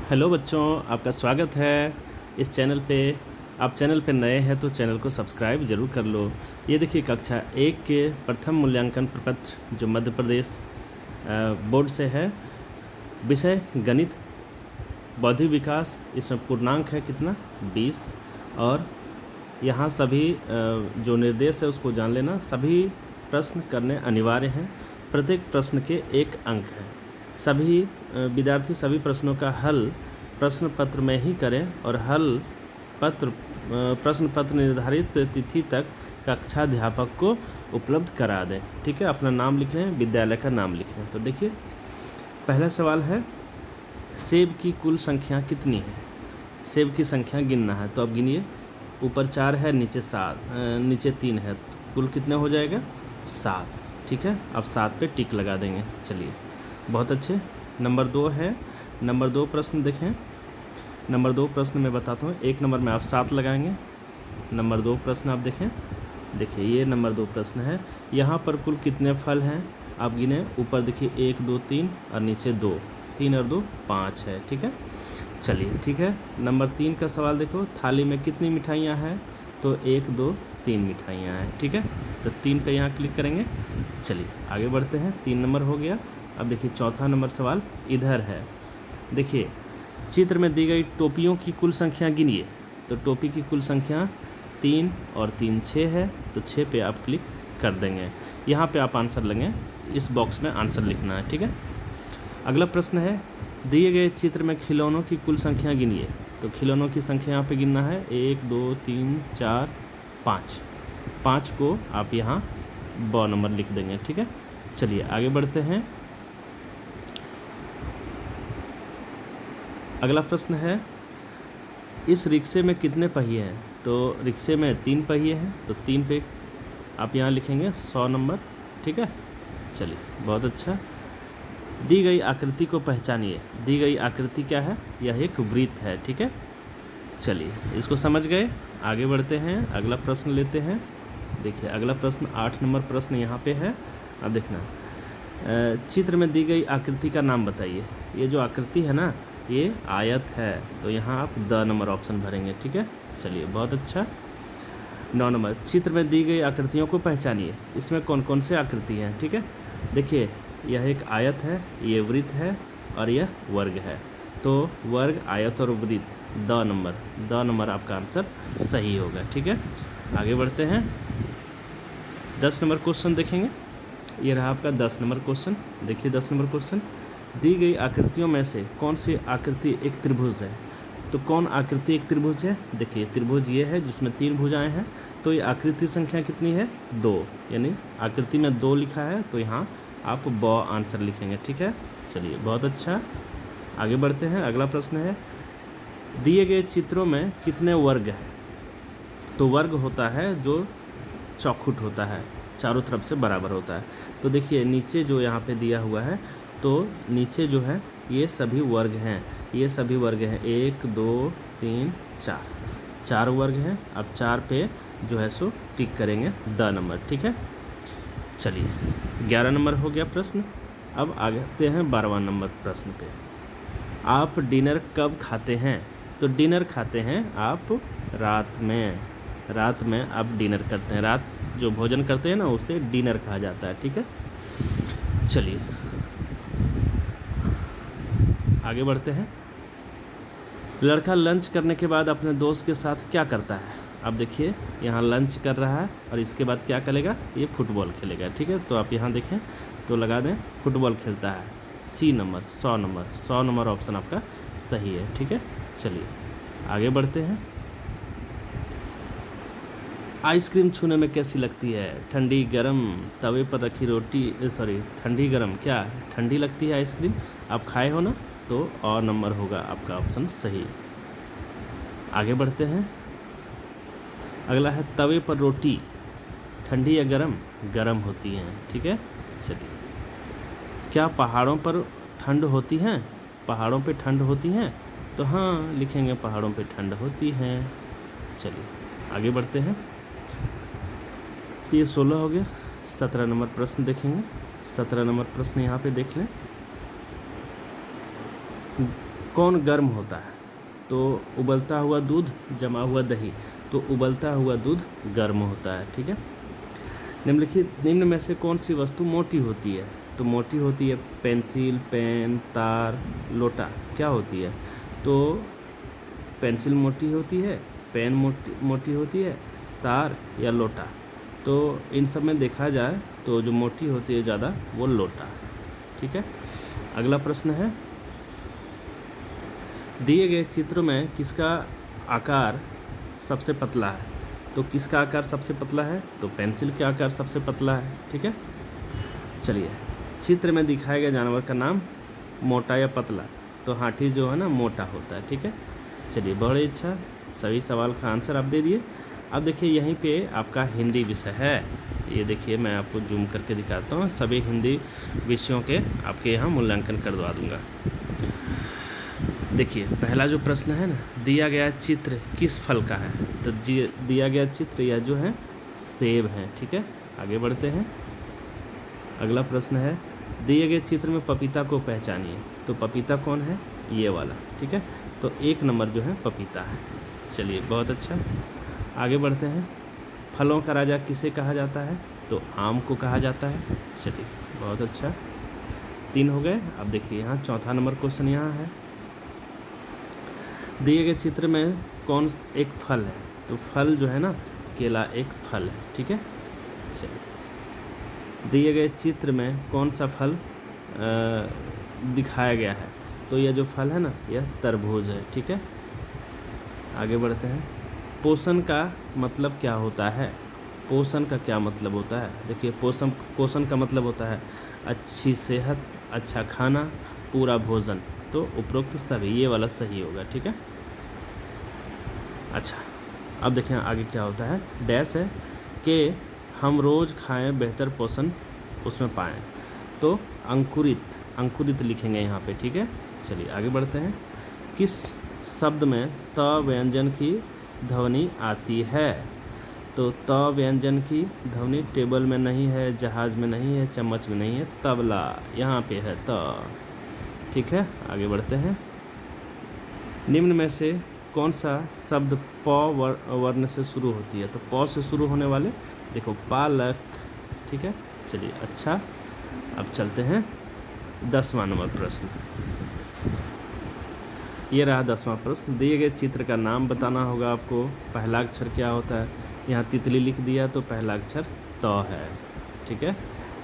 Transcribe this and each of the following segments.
Hello बच्चों, आपका स्वागत है इस चैनल पे। आप चैनल पे नए हैं तो चैनल को सब्सक्राइब ज़रूर कर लो। ये देखिए कक्षा 1 के प्रथम मूल्यांकन प्रपत्र जो मध्य प्रदेश बोर्ड से है, विषय गणित बौद्धिक विकास। इसमें पूर्णांक है कितना 20। और यहाँ सभी जो निर्देश है उसको जान लेना। सभी प्रश्न करने अनिवार्य हैं। प्रत्येक प्रश्न के 1 अंक है। सभी विद्यार्थी सभी प्रश्नों का हल प्रश्न पत्र में ही करें और प्रश्न पत्र निर्धारित तिथि तक कक्षाध्यापक को उपलब्ध करा दें। ठीक है, अपना नाम लिख लें, विद्यालय का नाम लिख लें। तो देखिए पहला सवाल है, सेब की कुल संख्या कितनी है? सेब की संख्या गिनना है, तो अब गिनिए। ऊपर 4 है, नीचे 3 है, तो कुल कितने हो जाएगा 7। ठीक है, अब 7 पे टिक लगा देंगे। चलिए बहुत अच्छे। नंबर 2 है। नंबर 2 प्रश्न देखें। नंबर 2 प्रश्न मैं बताता हूँ। 1 नंबर में आप 7 लगाएंगे। नंबर 2 प्रश्न आप देखें। देखिए ये नंबर 2 प्रश्न है। यहाँ पर कुल कितने फल हैं आप गिने। ऊपर देखिए 1 2 3 और नीचे 2, 3 और 2 5 है। ठीक है, चलिए ठीक है। नंबर 3 का सवाल देखो, थाली में कितनी मिठाइयाँ हैं? तो 1 2 3 मिठाइयाँ हैं। ठीक है, तो 3 पे यहाँ क्लिक करेंगे। चलिए आगे बढ़ते हैं। 3 नंबर हो गया। अब देखिए चौथा नंबर सवाल इधर है। देखिए चित्र में दी गई टोपियों की कुल संख्या गिनिए। तो टोपी की कुल संख्या 3 और 3 6 है, तो 6 पे आप क्लिक कर देंगे। यहाँ पे आप आंसर लेंगे, इस बॉक्स में आंसर लिखना है। ठीक है, अगला प्रश्न है, दिए गए चित्र में खिलौनों की कुल संख्या गिनिए। तो खिलौनों की संख्या यहाँ पे गिनना है 1 2 3 4 5। 5 को आप यहाँ ब नंबर लिख देंगे। ठीक है, चलिए आगे बढ़ते हैं। अगला प्रश्न है, इस रिक्शे में कितने पहिए हैं? तो रिक्शे में 3 पहिए हैं, तो 3 पे आप यहाँ लिखेंगे 100 नंबर। ठीक है, चलिए बहुत अच्छा। दी गई आकृति को पहचानिए। दी गई आकृति क्या है? यह एक वृत्त है। ठीक है, चलिए इसको समझ गए। आगे बढ़ते हैं, अगला प्रश्न लेते हैं। देखिए अगला प्रश्न 8 नंबर प्रश्न यहाँ पे है। अब देखना, चित्र में दी गई आकृति का नाम बताइए। ये जो आकृति है ना, ये आयत है, तो यहाँ आप द नंबर ऑप्शन भरेंगे। ठीक है, चलिए बहुत अच्छा। 9 नंबर, चित्र में दी गई आकृतियों को पहचानिए। इसमें कौन कौन से आकृति हैं? ठीक है, देखिए यह एक आयत है, ये वृत्त है और यह वर्ग है। तो वर्ग, आयत और वृत्त, द नंबर आपका आंसर सही होगा। ठीक है, आगे बढ़ते हैं। 10 नंबर क्वेश्चन देखेंगे। ये रहा आपका 10 नंबर क्वेश्चन। देखिए 10 नंबर क्वेश्चन, दी गई आकृतियों में से कौन सी आकृति एक त्रिभुज है? तो कौन आकृति एक त्रिभुज है? देखिए त्रिभुज ये है जिसमें 3 भुजाएं हैं। तो ये आकृति संख्या कितनी है? 2, यानी आकृति में 2 लिखा है, तो यहाँ आप ब आंसर लिखेंगे। ठीक है, चलिए बहुत अच्छा। आगे बढ़ते हैं। अगला प्रश्न है, दिए गए चित्रों में कितने वर्ग हैं? तो वर्ग होता है जो चौखुट होता है, चारों तरफ से बराबर होता है। तो देखिए नीचे जो यहाँ पे दिया हुआ है, तो नीचे जो है ये सभी वर्ग हैं। ये सभी वर्ग हैं 1 2 3 4, 4 वर्ग हैं। अब 4 पे जो है सो टिक करेंगे द नंबर। ठीक है, चलिए 11 नंबर हो गया प्रश्न। अब आते हैं 12वां नंबर प्रश्न पे। आप डिनर कब खाते हैं? तो डिनर खाते हैं आप रात में। रात में आप डिनर करते हैं। रात जो भोजन करते हैं ना, उसे डिनर कहा जाता है। ठीक है, चलिए आगे बढ़ते हैं। लड़का लंच करने के बाद अपने दोस्त के साथ क्या करता है? अब देखिए यहाँ लंच कर रहा है और इसके बाद क्या करेगा? ये फुटबॉल खेलेगा। ठीक है, तो आप यहाँ देखें तो लगा दें फुटबॉल खेलता है। सी नंबर 100 नंबर ऑप्शन आपका सही है। ठीक है, चलिए आगे बढ़ते हैं। आइसक्रीम छूने में कैसी लगती है? ठंडी गरम, तवे पर रखी रोटी, ठंडी गरम, क्या ठंडी लगती है आइसक्रीम? आप खाए हो ना, तो और नंबर होगा आपका ऑप्शन सही। आगे बढ़ते हैं। अगला है, तवे पर रोटी ठंडी या गरम? गरम होती हैं। ठीक है, चलिए। क्या पहाड़ों पर ठंड होती हैं? पहाड़ों पे ठंड होती हैं? तो हाँ लिखेंगे पहाड़ों पे ठंड होती हैं। चलिए आगे बढ़ते हैं। ये 16 हो गया। 17 नंबर प्रश्न देखेंगे। 17 नंबर प्रश्न यहाँ पे देख लें। कौन गर्म होता है? तो उबलता हुआ दूध, जमा हुआ दही। तो उबलता हुआ दूध गर्म होता है, ठीक है। निम्नलिखित निम्न में से कौन सी वस्तु मोटी होती है? तो मोटी होती है पेंसिल, पेन, तार, लोटा। क्या होती है? तो पेंसिल मोटी होती है, पेन मोटी होती है, तार या लोटा। तो इन सब में देखा जाए तो जो मोटी होती है ज़्यादा वो लोटा, ठीक है। अगला प्रश्न है, दिए गए चित्र में किसका आकार सबसे पतला है? तो किसका आकार सबसे पतला है? तो पेंसिल का आकार सबसे पतला है, ठीक है। चलिए, चित्र में दिखाए गए जानवर का नाम मोटा या पतला? तो हाथी जो है ना मोटा होता है, ठीक है। चलिए, बड़ी अच्छा, सभी सवाल का आंसर आप दे दिए। अब देखिए यहीं पे आपका हिंदी विषय है। ये देखिए मैं आपको जूम करके दिखाता हूँ, सभी हिंदी विषयों के आपके यहाँ मूल्यांकन करवा दूँगा। देखिए पहला जो प्रश्न है ना, दिया गया चित्र किस फल का है? तो दिया गया चित्र यह जो है सेब है, ठीक है। आगे बढ़ते हैं। अगला प्रश्न है, दिए गए चित्र में पपीता को पहचानिए। तो पपीता कौन है? ये वाला, ठीक है। तो 1 नंबर जो है पपीता है। चलिए, बहुत अच्छा, आगे बढ़ते हैं। फलों का राजा किसे कहा जाता है? तो आम को कहा जाता है। चलिए, बहुत अच्छा, 3 हो गए। अब देखिए यहाँ चौथा नंबर क्वेश्चन यहाँ है, दिए गए चित्र में कौन एक फल है? तो फल जो है ना केला एक फल है, ठीक है। चलिए, दिए गए चित्र में कौन सा फल दिखाया गया है? तो यह जो फल है ना यह तरबूज है, ठीक है। आगे बढ़ते हैं। पोषण का मतलब क्या होता है? पोषण का क्या मतलब होता है? देखिए पोषण का मतलब होता है अच्छी सेहत, अच्छा खाना, पूरा भोजन। तो उपरोक्त सभी, ये वाला सही होगा, ठीक है। अच्छा, अब देखें आगे क्या होता है। डैश है कि हम रोज़ खाएं बेहतर पोषण उसमें पाएं। तो अंकुरित लिखेंगे यहाँ पे, ठीक है। चलिए आगे बढ़ते हैं। किस शब्द में त व्यंजन की ध्वनि आती है? तो त व्यंजन की ध्वनि टेबल में नहीं है, जहाज में नहीं है, चम्मच में नहीं है, तबला यहाँ पे है त, ठीक है। आगे बढ़ते हैं। निम्न में से कौन सा शब्द प वर्ण से शुरू होती है? तो प से शुरू होने वाले देखो पालक, ठीक है। चलिए अच्छा, अब चलते हैं 10वां नंबर प्रश्न। ये रहा 10वां प्रश्न। दिए गए चित्र का नाम बताना होगा आपको। पहला अक्षर क्या होता है? यहाँ तितली लिख दिया तो पहला अक्षर त है, ठीक है।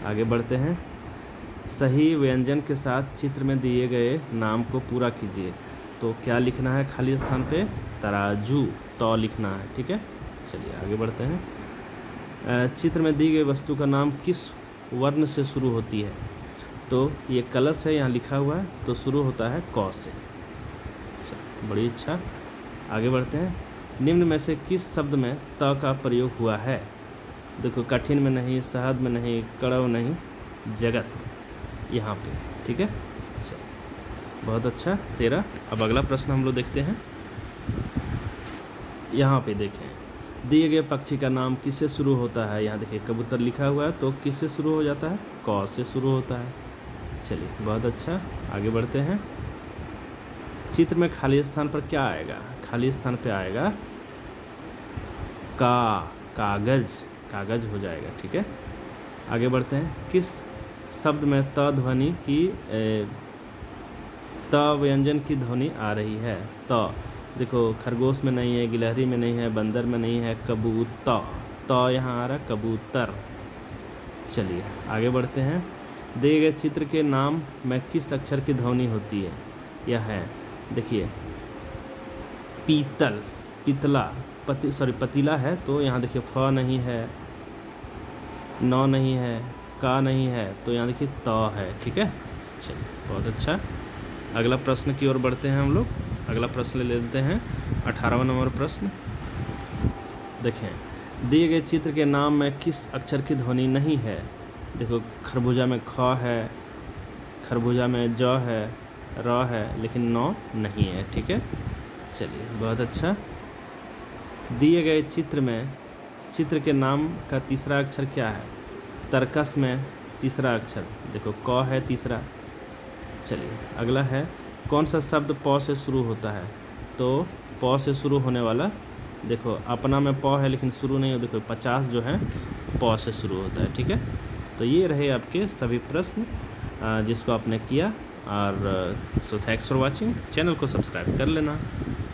आगे बढ़ते हैं। सही व्यंजन के साथ चित्र में दिए गए नाम को पूरा कीजिए। तो क्या लिखना है खाली स्थान पे? तराजू, त लिखना है, ठीक है। चलिए आगे बढ़ते हैं। चित्र में दी गई वस्तु का नाम किस वर्ण से शुरू होती है? तो ये कलश है, यहाँ लिखा हुआ है, तो शुरू होता है क से। अच्छा, बड़ी अच्छा, आगे बढ़ते हैं। निम्न में से किस शब्द में त का प्रयोग हुआ है? देखो कठिन में नहीं, शहद में नहीं, कड़व नहीं, जगत यहाँ पे, ठीक है। बहुत अच्छा, 13। अब अगला प्रश्न हम लोग देखते हैं। यहाँ पे देखें, दिए गए पक्षी का नाम किससे शुरू होता है? यहाँ देखिए कबूतर लिखा हुआ है, तो किससे शुरू हो जाता है? क से शुरू होता है। चलिए बहुत अच्छा, आगे बढ़ते हैं। चित्र में खाली स्थान पर क्या आएगा? खाली स्थान पे आएगा कागज हो जाएगा, ठीक है। आगे बढ़ते हैं। किस शब्द में त ध्वनि की त व्यंजन की ध्वनि आ रही है? त देखो खरगोश में नहीं है, गिलहरी में नहीं है, बंदर में नहीं है, कबूतर, त यहाँ आ रहा कबूतर। चलिए आगे बढ़ते हैं। दिए गए चित्र के नाम में किस अक्षर की ध्वनि होती है? यह है, देखिए पतीला है, तो यहाँ देखिए फ नहीं है, न नहीं है, का नहीं है, तो यहाँ देखिए त है, ठीक है। चलिए बहुत अच्छा, अगला प्रश्न की ओर बढ़ते हैं हम लोग। अगला प्रश्न ले लेते हैं 18वां नंबर प्रश्न। देखें, दिए गए चित्र के नाम में किस अक्षर की ध्वनि नहीं है? देखो खरबूजा में ख है, खरबूजा में ज है, र है, लेकिन न नहीं है, ठीक है। चलिए बहुत अच्छा। दिए गए चित्र के नाम का तीसरा अक्षर क्या है? तर्कस में तीसरा अक्षर देखो क है तीसरा। चलिए अगला है, कौन सा शब्द प से शुरू होता है? तो प से शुरू होने वाला, देखो अपना में प है लेकिन शुरू नहीं है, देखो 50 जो है प से शुरू होता है। ठीक है, तो ये रहे आपके सभी प्रश्न जिसको आपने किया। और so thanks for watching, channel को सब्सक्राइब कर लेना।